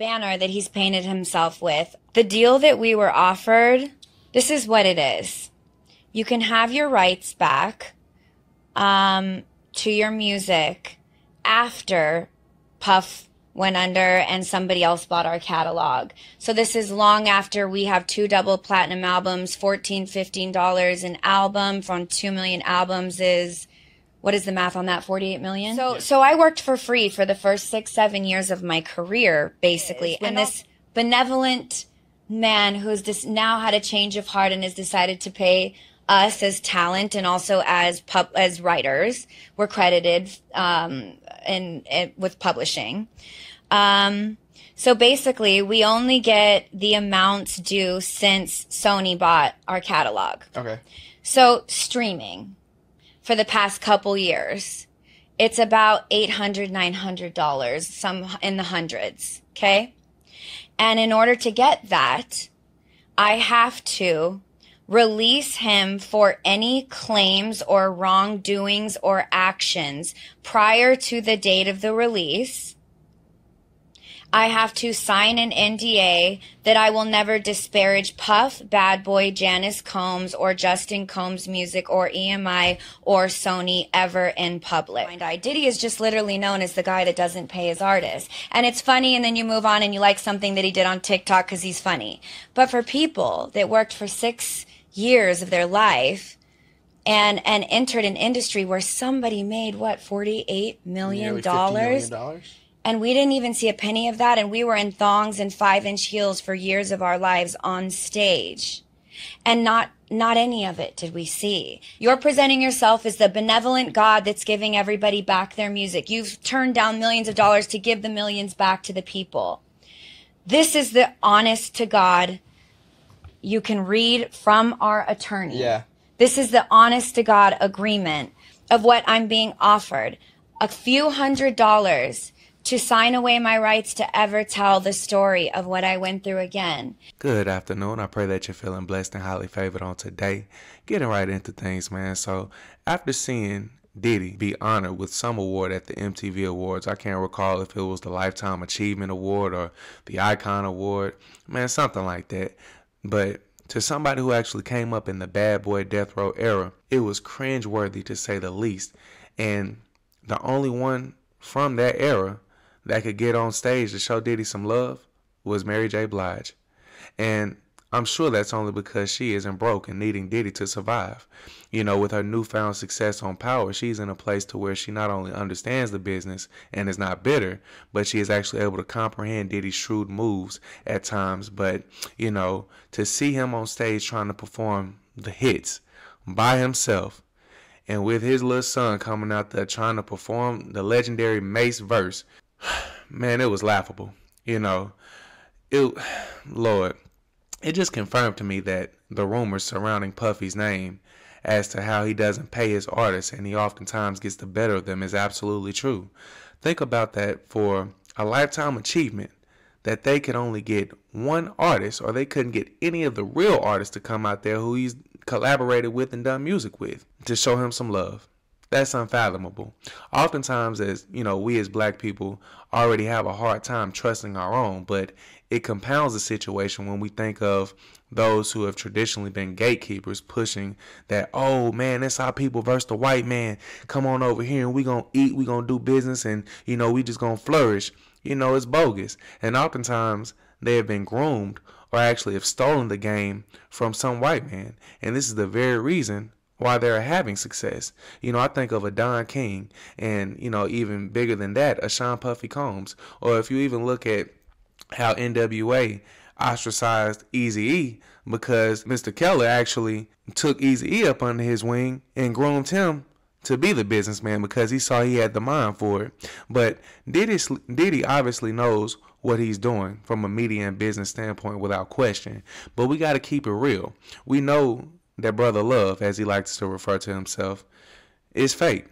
banner that he's painted himself with. The deal that we were offered, this is what it is. You can have your rights back to your music after Puff went under and somebody else bought our catalog. So this is long after we have 2 double platinum albums, $14, $15 an album from 2 million albums is, what is the math on that? 48 million? So I worked for free for the first 6-7 years of my career, basically. And this benevolent man who's just now had a change of heart and has decided to pay us as talent and also as writers. We're credited with publishing. So basically, we only get the amounts due since Sony bought our catalog. Okay. So streaming for the past couple years, it's about $800, $900, some in the hundreds. Okay. And in order to get that, I have to release him for any claims or wrongdoings or actions prior to the date of the release. I have to sign an NDA that I will never disparage Puff, Bad Boy, Janice Combs, or Justin Combs' music, or EMI, or Sony ever in public. Diddy is just literally known as the guy that doesn't pay his artists. And it's funny, and then you move on and you like something that he did on TikTok because he's funny. But for people that worked for 6 years of their life and entered an industry where somebody made, what, $48 million? Nearly $50 million? And we didn't even see a penny of that. And we were in thongs and 5-inch heels for years of our lives on stage. And not any of it did we see. You're presenting yourself as the benevolent God that's giving everybody back their music. You've turned down millions of dollars to give the millions back to the people. This is the honest to God. You can read from our attorney. Yeah. This is the honest to God agreement of what I'm being offered. A few $100s to sign away my rights to ever tell the story of what I went through again. Good afternoon. I pray that you're feeling blessed and highly favored on today. Getting right into things, man. So after seeing Diddy be honored with some award at the MTV Awards, I can't recall if it was the Lifetime Achievement Award or the Icon Award, man, something like that. But to somebody who actually came up in the Bad Boy Death Row era, it was cringeworthy to say the least. And the only one from that era that could get on stage to show Diddy some love was Mary J. Blige. And I'm sure that's only because she isn't broke and needing Diddy to survive. You know, with her newfound success on Power, she's in a place to where she not only understands the business and is not bitter, but she is actually able to comprehend Diddy's shrewd moves at times. But, you know, to see him on stage trying to perform the hits by himself and with his little son coming out there trying to perform the legendary Mase verse, man, it was laughable. You know, Lord, it just confirmed to me that the rumors surrounding Puffy's name as to how he doesn't pay his artists and he oftentimes gets the better of them is absolutely true. Think about that for a lifetime achievement, that they could only get one artist, or they couldn't get any of the real artists to come out there who he's collaborated with and done music with to show him some love. That's unfathomable. Oftentimes, as you know, we as black people already have a hard time trusting our own, but it compounds the situation when we think of those who have traditionally been gatekeepers pushing that, oh man, that's our people versus the white man. Come on over here and we gonna eat, we gonna do business, and you know, we just gonna flourish. You know, it's bogus. And oftentimes they have been groomed or actually have stolen the game from some white man. And this is the very reason why they're having success. You know, I think of a Don King, and, you know, even bigger than that, a Sean Puffy Combs. Or if you even look at how NWA ostracized Eazy-E, because Mr. Keller actually took Eazy-E up under his wing and groomed him to be the businessman because he saw he had the mind for it. But Diddy obviously knows what he's doing from a media and business standpoint without question. But we got to keep it real. We know that Brother Love, as he likes to refer to himself, is fake.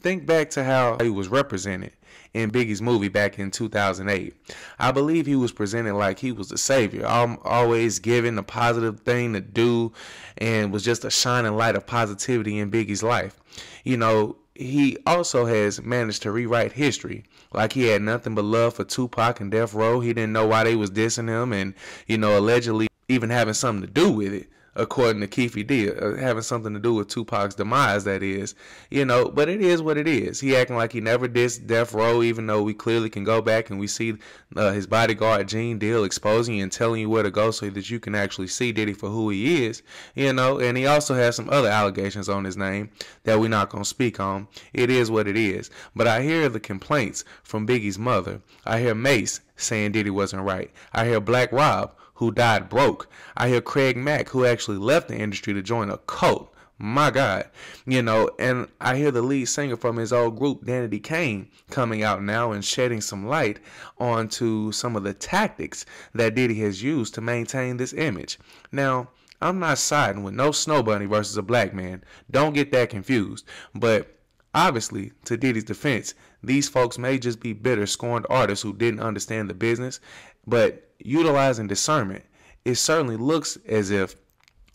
Think back to how he was represented in Biggie's movie back in 2008. I believe he was presented like he was the savior, always giving the positive thing to do, and was just a shining light of positivity in Biggie's life. You know, he also has managed to rewrite history like he had nothing but love for Tupac and Death Row. He didn't know why they was dissing him, and, you know, allegedly even having something to do with it, according to Keefe D, having something to do with Tupac's demise, that is. You know, but it is what it is. He acting like he never dissed Death Row, even though we clearly can go back and we see his bodyguard Gene Deal exposing you and telling you where to go so that you can actually see Diddy for who he is, you know. And he also has some other allegations on his name that we're not going to speak on. It is what it is. But I hear the complaints from Biggie's mother. I hear Mase saying Diddy wasn't right. I hear Black Rob, who died broke. I hear Craig Mack, who actually left the industry to join a cult. My God. You know, and I hear the lead singer from his old group, Danity Kane, coming out now and shedding some light onto some of the tactics that Diddy has used to maintain this image. Now, I'm not siding with no Snow Bunny versus a black man. Don't get that confused. But obviously, to Diddy's defense, these folks may just be bitter, scorned artists who didn't understand the business, but utilizing discernment, it certainly looks as if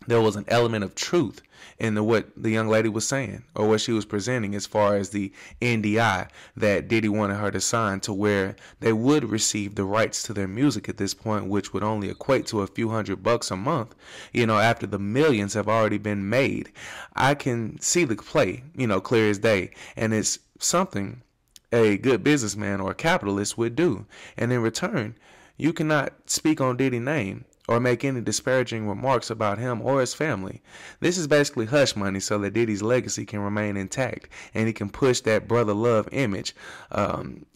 there was an element of truth in what the young lady was saying, or what she was presenting, as far as the NDI that Diddy wanted her to sign, to where they would receive the rights to their music at this point, which would only equate to a few $100 a month, you know, after the millions have already been made. I can see the play, you know, clear as day, and it's something a good businessman or a capitalist would do. And in return, you cannot speak on Diddy's name or make any disparaging remarks about him or his family. This is basically hush money so that Diddy's legacy can remain intact and he can push that brother love image,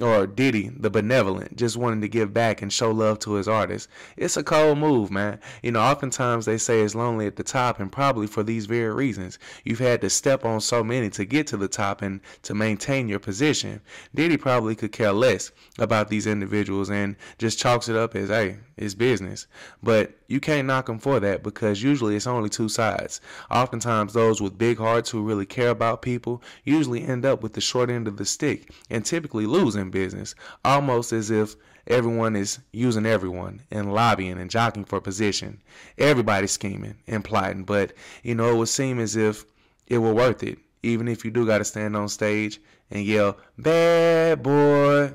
or Diddy, the benevolent, just wanting to give back and show love to his artists. It's a cold move, man. You know, oftentimes they say it's lonely at the top, and probably for these very reasons. You've had to step on so many to get to the top and to maintain your position. Diddy probably could care less about these individuals and just chalks it up as, hey, it's business. But you can't knock them for that, because usually it's only two sides. Oftentimes those with big hearts who really care about people usually end up with the short end of the stick and typically lose in business, almost as if everyone is using everyone and lobbying and jockeying for position. Everybody's scheming and plotting, but you know, it would seem as if it were worth it, even if you do got to stand on stage and yell, "Bad boy,"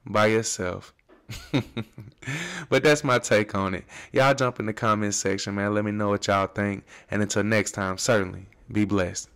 by yourself. But that's my take on it. Y'all jump in the comment section, man. Let me know what y'all think. And until next time, certainly be blessed.